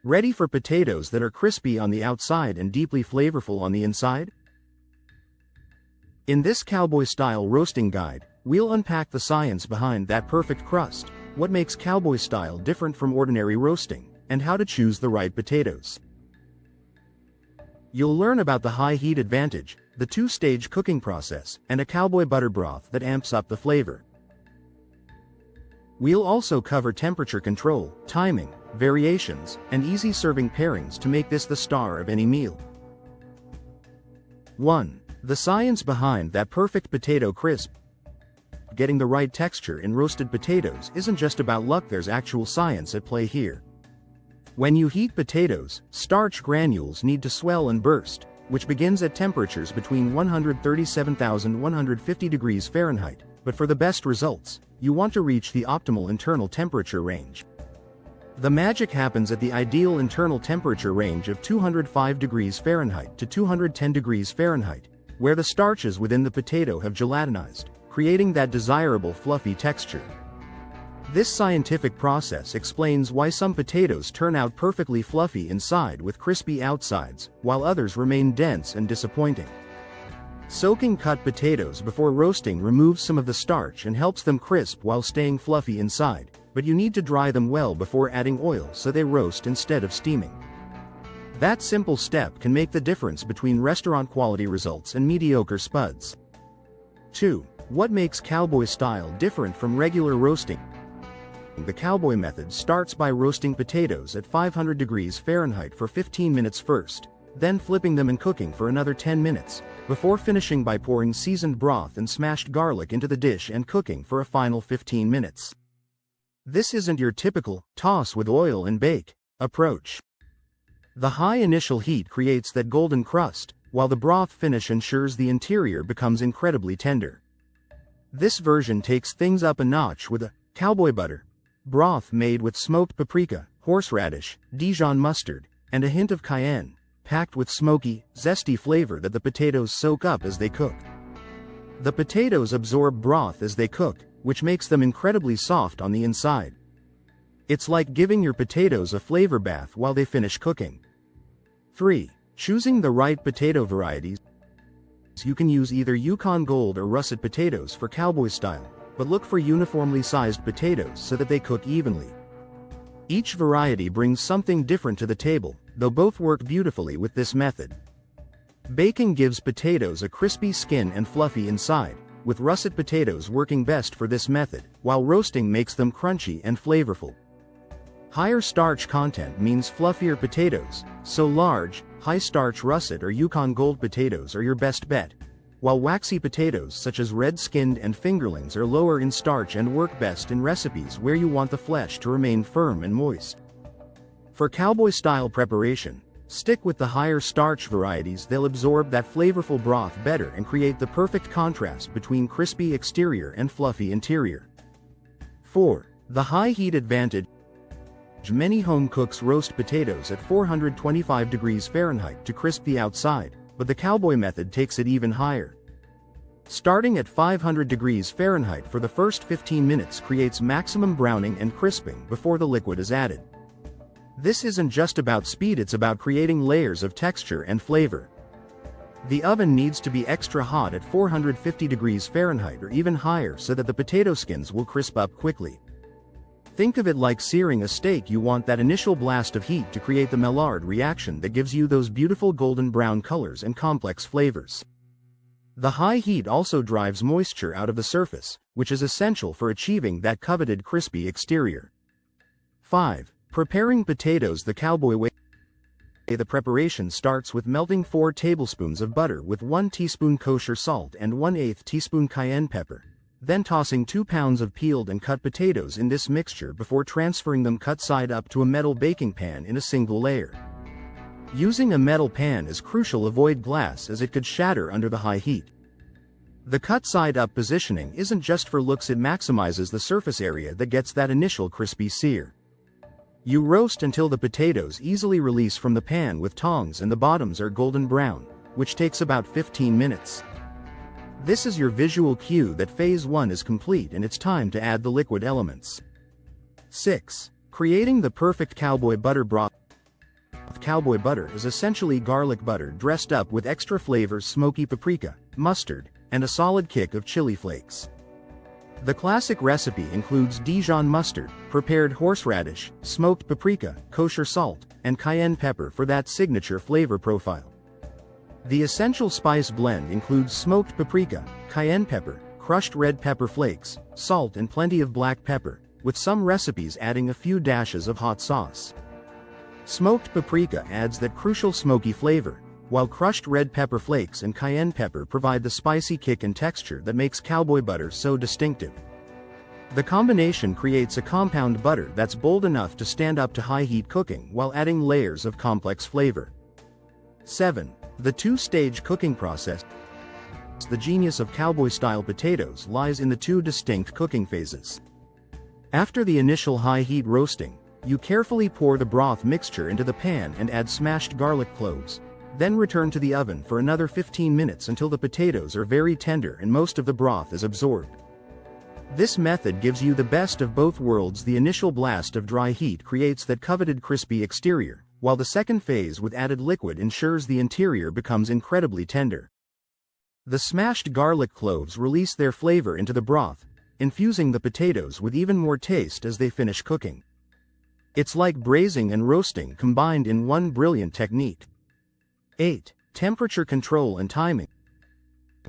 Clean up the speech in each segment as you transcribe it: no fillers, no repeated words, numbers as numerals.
Ready for potatoes that are crispy on the outside and deeply flavorful on the inside? In this cowboy-style roasting guide, we'll unpack the science behind that perfect crust, what makes cowboy-style different from ordinary roasting, and how to choose the right potatoes. You'll learn about the high heat advantage, the two-stage cooking process, and a cowboy butter broth that amps up the flavor. We'll also cover temperature control, timing, variations, and easy serving pairings to make this the star of any meal. 1. The science behind that perfect potato crisp. Getting the right texture in roasted potatoes isn't just about luck, there's actual science at play here. When you heat potatoes, starch granules need to swell and burst, which begins at temperatures between 137,150 degrees Fahrenheit, but for the best results, you want to reach the optimal internal temperature range. The magic happens at the ideal internal temperature range of 205 degrees Fahrenheit to 210 degrees Fahrenheit, where the starches within the potato have gelatinized, creating that desirable fluffy texture. This scientific process explains why some potatoes turn out perfectly fluffy inside with crispy outsides, while others remain dense and disappointing. Soaking cut potatoes before roasting removes some of the starch and helps them crisp while staying fluffy inside, but you need to dry them well before adding oil so they roast instead of steaming. That simple step can make the difference between restaurant-quality results and mediocre spuds. 2. What makes cowboy style different from regular roasting? The cowboy method starts by roasting potatoes at 500 degrees Fahrenheit for 15 minutes first, then flipping them and cooking for another 10 minutes, before finishing by pouring seasoned broth and smashed garlic into the dish and cooking for a final 15 minutes. This isn't your typical toss with oil and bake approach. The high initial heat creates that golden crust, while the broth finish ensures the interior becomes incredibly tender. This version takes things up a notch with a cowboy butter broth made with smoked paprika, horseradish, Dijon mustard, and a hint of cayenne, packed with smoky, zesty flavor that the potatoes soak up as they cook. The potatoes absorb broth as they cook, which makes them incredibly soft on the inside. It's like giving your potatoes a flavor bath while they finish cooking. 3. Choosing the right potato varieties. You can use either Yukon Gold or russet potatoes for cowboy style, but look for uniformly sized potatoes so that they cook evenly. Each variety brings something different to the table, though both work beautifully with this method. Baking gives potatoes a crispy skin and fluffy inside, with russet potatoes working best for this method, while roasting makes them crunchy and flavorful. Higher starch content means fluffier potatoes, so large, high-starch russet or Yukon Gold potatoes are your best bet, while waxy potatoes such as red-skinned and fingerlings are lower in starch and work best in recipes where you want the flesh to remain firm and moist. For cowboy-style preparation, stick with the higher starch varieties. They'll absorb that flavorful broth better and create the perfect contrast between crispy exterior and fluffy interior. 4. The high heat advantage. Many home cooks roast potatoes at 425 degrees Fahrenheit to crisp the outside, but the cowboy method takes it even higher. Starting at 500 degrees Fahrenheit for the first 15 minutes creates maximum browning and crisping before the liquid is added. This isn't just about speed, it's about creating layers of texture and flavor. The oven needs to be extra hot at 450 degrees Fahrenheit or even higher so that the potato skins will crisp up quickly. Think of it like searing a steak. You want that initial blast of heat to create the Maillard reaction that gives you those beautiful golden brown colors and complex flavors. The high heat also drives moisture out of the surface, which is essential for achieving that coveted crispy exterior. 5. Preparing potatoes the cowboy way. The cowboy way. The cowboy method starts by roasting potatoes at 500 degrees Fahrenheit for 15 minutes first, then flipping them and cooking for another 10 minutes, before finishing by pouring seasoned broth and smashed garlic into the dish and cooking for a final 15 minutes. This isn't your typical toss with oil and bake approach. The high initial heat creates that golden crust, while the broth finish ensures the interior becomes incredibly tender. The magic happens at the ideal internal temperature range of 205 degrees Fahrenheit to 210 degrees Fahrenheit, where the starches within the potato have gelatinized, creating that desirable fluffy texture. The preparation starts with melting 4 tablespoons of butter with 1 teaspoon kosher salt and 1/8 teaspoon cayenne pepper, then tossing 2 pounds of peeled and cut potatoes in this mixture before transferring them cut side up to a metal baking pan in a single layer. Using a metal pan is crucial. Avoid glass as it could shatter under the high heat. The cut side up positioning isn't just for looks, it maximizes the surface area that gets that initial crispy sear. You roast until the potatoes easily release from the pan with tongs and the bottoms are golden brown, which takes about 15 minutes. This is your visual cue that phase 1 is complete and it's time to add the liquid elements. 6. Creating the perfect cowboy butter broth. Cowboy butter is essentially garlic butter dressed up with extra flavors: smoky paprika, mustard, and a solid kick of chili flakes. The classic recipe includes Dijon mustard, prepared horseradish, smoked paprika, kosher salt, and cayenne pepper for that signature flavor profile. The essential spice blend includes smoked paprika, cayenne pepper, crushed red pepper flakes, salt, and plenty of black pepper, with some recipes adding a few dashes of hot sauce. Smoked paprika adds that crucial smoky flavor, while crushed red pepper flakes and cayenne pepper provide the spicy kick and texture that makes cowboy butter so distinctive. The combination creates a compound butter that's bold enough to stand up to high-heat cooking while adding layers of complex flavor. 7. The two-stage cooking process. The genius of cowboy-style potatoes lies in the two distinct cooking phases. After the initial high-heat roasting, you carefully pour the broth mixture into the pan and add smashed garlic cloves. Then return to the oven for another 15 minutes until the potatoes are very tender and most of the broth is absorbed. This method gives you the best of both worlds. The initial blast of dry heat creates that coveted crispy exterior, while the second phase with added liquid ensures the interior becomes incredibly tender. The smashed garlic cloves release their flavor into the broth, infusing the potatoes with even more taste as they finish cooking. It's like braising and roasting combined in one brilliant technique. 8. Temperature control and timing.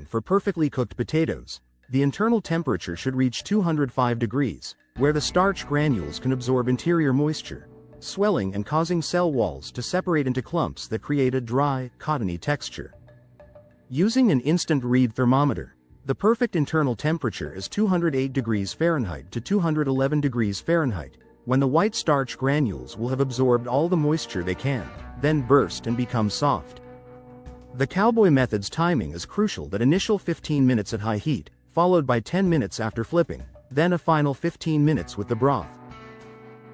For perfectly cooked potatoes, the internal temperature should reach 205 degrees, where the starch granules can absorb interior moisture, swelling and causing cell walls to separate into clumps that create a dry, cottony texture. Using an instant read thermometer, the perfect internal temperature is 208 degrees Fahrenheit to 211 degrees Fahrenheit, when the white starch granules will have absorbed all the moisture they can, then burst and become soft. The cowboy method's timing is crucial. That initial 15 minutes at high heat, followed by 10 minutes after flipping, then a final 15 minutes with the broth.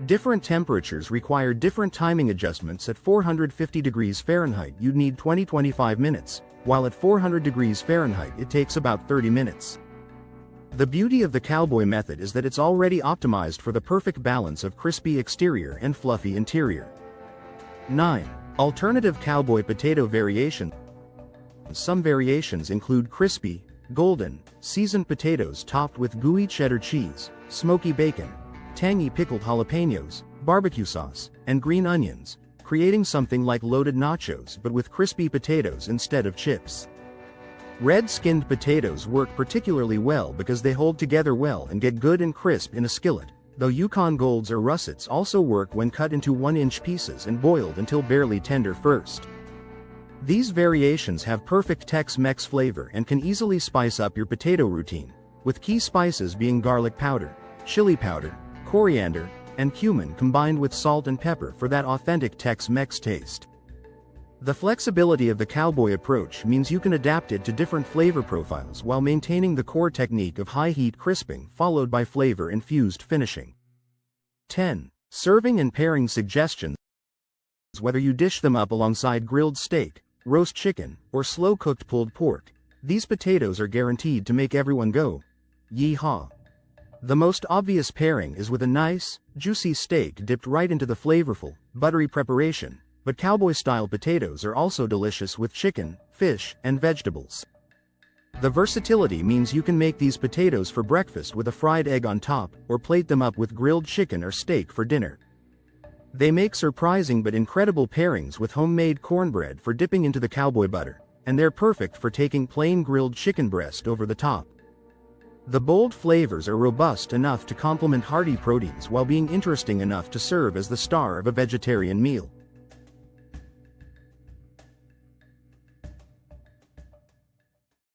Different temperatures require different timing adjustments. At 450 degrees Fahrenheit you'd need 20-25 minutes, while at 400 degrees Fahrenheit it takes about 30 minutes. The beauty of the cowboy method is that it's already optimized for the perfect balance of crispy exterior and fluffy interior. 9. Alternative cowboy potato variations. Some variations include crispy, golden, seasoned potatoes topped with gooey cheddar cheese, smoky bacon, tangy pickled jalapenos, barbecue sauce, and green onions, creating something like loaded nachos but with crispy potatoes instead of chips. Red-skinned potatoes work particularly well because they hold together well and get good and crisp in a skillet, though Yukon Golds or russets also work when cut into 1-inch pieces and boiled until barely tender first. These variations have perfect Tex-Mex flavor and can easily spice up your potato routine, with key spices being garlic powder, chili powder, coriander, and cumin combined with salt and pepper for that authentic Tex-Mex taste. The flexibility of the cowboy approach means you can adapt it to different flavor profiles while maintaining the core technique of high-heat crisping followed by flavor-infused finishing. 10. Serving and pairing suggestions. Whether you dish them up alongside grilled steak, roast chicken, or slow-cooked pulled pork, these potatoes are guaranteed to make everyone go, "Yee-haw." The most obvious pairing is with a nice, juicy steak dipped right into the flavorful, buttery preparation, but cowboy-style potatoes are also delicious with chicken, fish, and vegetables. The versatility means you can make these potatoes for breakfast with a fried egg on top, or plate them up with grilled chicken or steak for dinner. They make surprising but incredible pairings with homemade cornbread for dipping into the cowboy butter, and they're perfect for taking plain grilled chicken breast over the top. The bold flavors are robust enough to complement hearty proteins while being interesting enough to serve as the star of a vegetarian meal.